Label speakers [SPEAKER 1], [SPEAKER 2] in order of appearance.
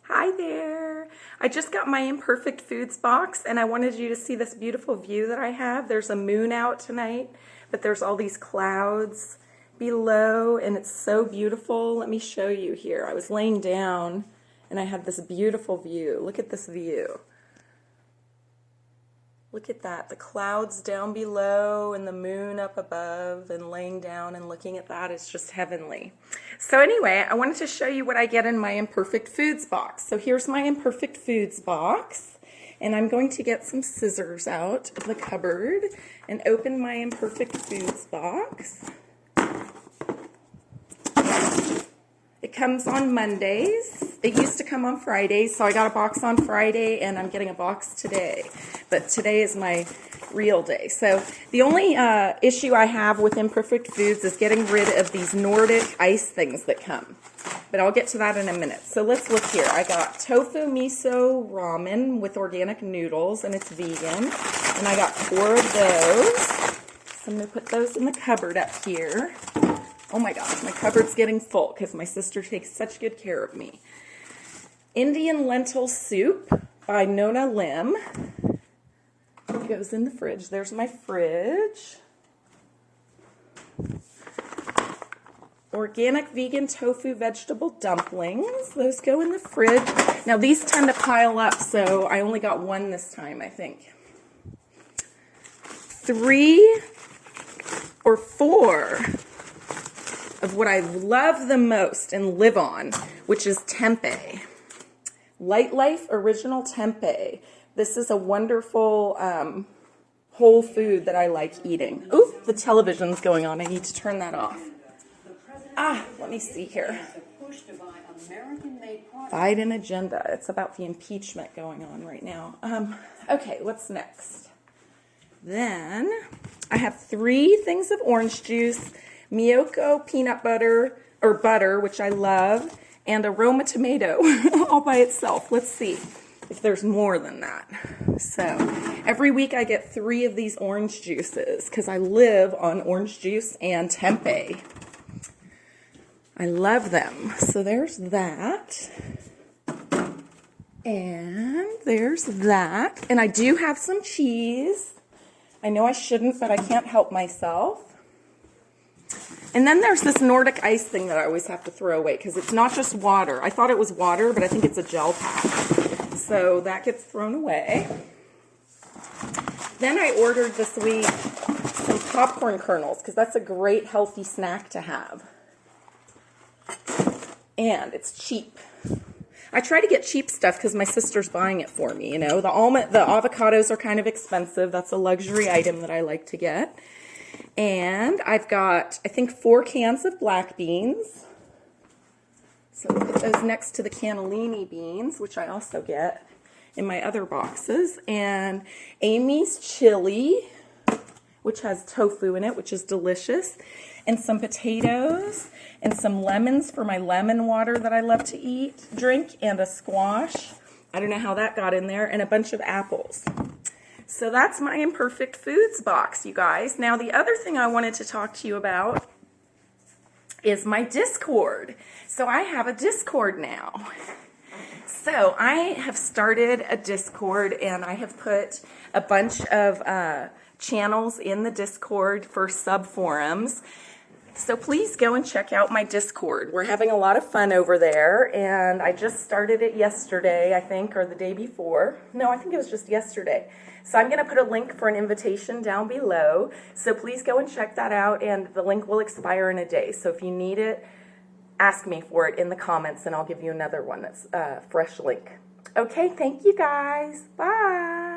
[SPEAKER 1] Hi there. I just got my Imperfect Foods box and I wanted you to see this beautiful view that I have. There's a moon out tonight, but there's all these clouds below and it's so beautiful. Let me show you here. I was laying down and I had this beautiful view. Look at this view. Look at that, the clouds down below and the moon up above, and laying down and looking at that is just heavenly. So anyway, I wanted to show you what I get in my Imperfect Foods box. So here's my Imperfect Foods box, and I'm going to get some scissors out of the cupboard and open my Imperfect Foods box. It comes on Mondays. It used to come on Fridays, so I got a box on Friday and I'm getting a box today. But today is my real day. So the only issue I have with Imperfect Foods is getting rid of these Nordic ice things that come. But I'll get to that in a minute. So let's look here. I got Tofu Miso Ramen with organic noodles, and it's vegan. And I got 4 of those. So I'm going to put those in the cupboard up here. Oh my gosh, my cupboard's getting full because my sister takes such good care of me. Indian lentil soup by Nona Lim. It goes in the fridge. There's my fridge. Organic vegan tofu vegetable dumplings. Those go in the fridge. Now these tend to pile up, so I only got 1 this time, I think. 3 or 4 of what I love the most and live on, which is tempeh. Light Life Original Tempeh. This is a wonderful whole food that I like eating. Ooh, the television's going on. I need to turn that off. Let me see here. Biden agenda. It's about the impeachment going on right now. Okay, what's next? Then I have 3 things of orange juice, Miyoko peanut butter, or butter, which I love, and aroma tomato all by itself. Let's see if there's more than that. So every week I get 3 of these orange juices because I live on orange juice and tempeh. I love them. So there's that. And there's that. And I do have some cheese. I know I shouldn't, but I can't help myself. And then there's this Nordic ice thing that I always have to throw away because it's not just water. I thought it was water, but I think it's a gel pack. So that gets thrown away. Then I ordered this week some popcorn kernels because that's a great healthy snack to have. And it's cheap. I try to get cheap stuff because my sister's buying it for me. You know, the avocados are kind of expensive. That's a luxury item that I like to get. And I've got, I think, 4 cans of black beans. So I'll put those next to the cannellini beans, which I also get in my other boxes. And Amy's chili, which has tofu in it, which is delicious. And some potatoes and some lemons for my lemon water that I love to drink, and a squash. I don't know how that got in there, and a bunch of apples. So that's my Imperfect Foods box, you guys. Now, the other thing I wanted to talk to you about is my Discord. So I have a Discord now. So I have started a Discord, and I have put a bunch of channels in the Discord for sub-forums. So please go and check out my Discord. We're having a lot of fun over there, and I just started it yesterday, I think, or the day before. No, I think it was just yesterday. So I'm going to put a link for an invitation down below. So please go and check that out, and the link will expire in a day. So if you need it, ask me for it in the comments, and I'll give you another one that's a fresh link. Okay, thank you guys. Bye.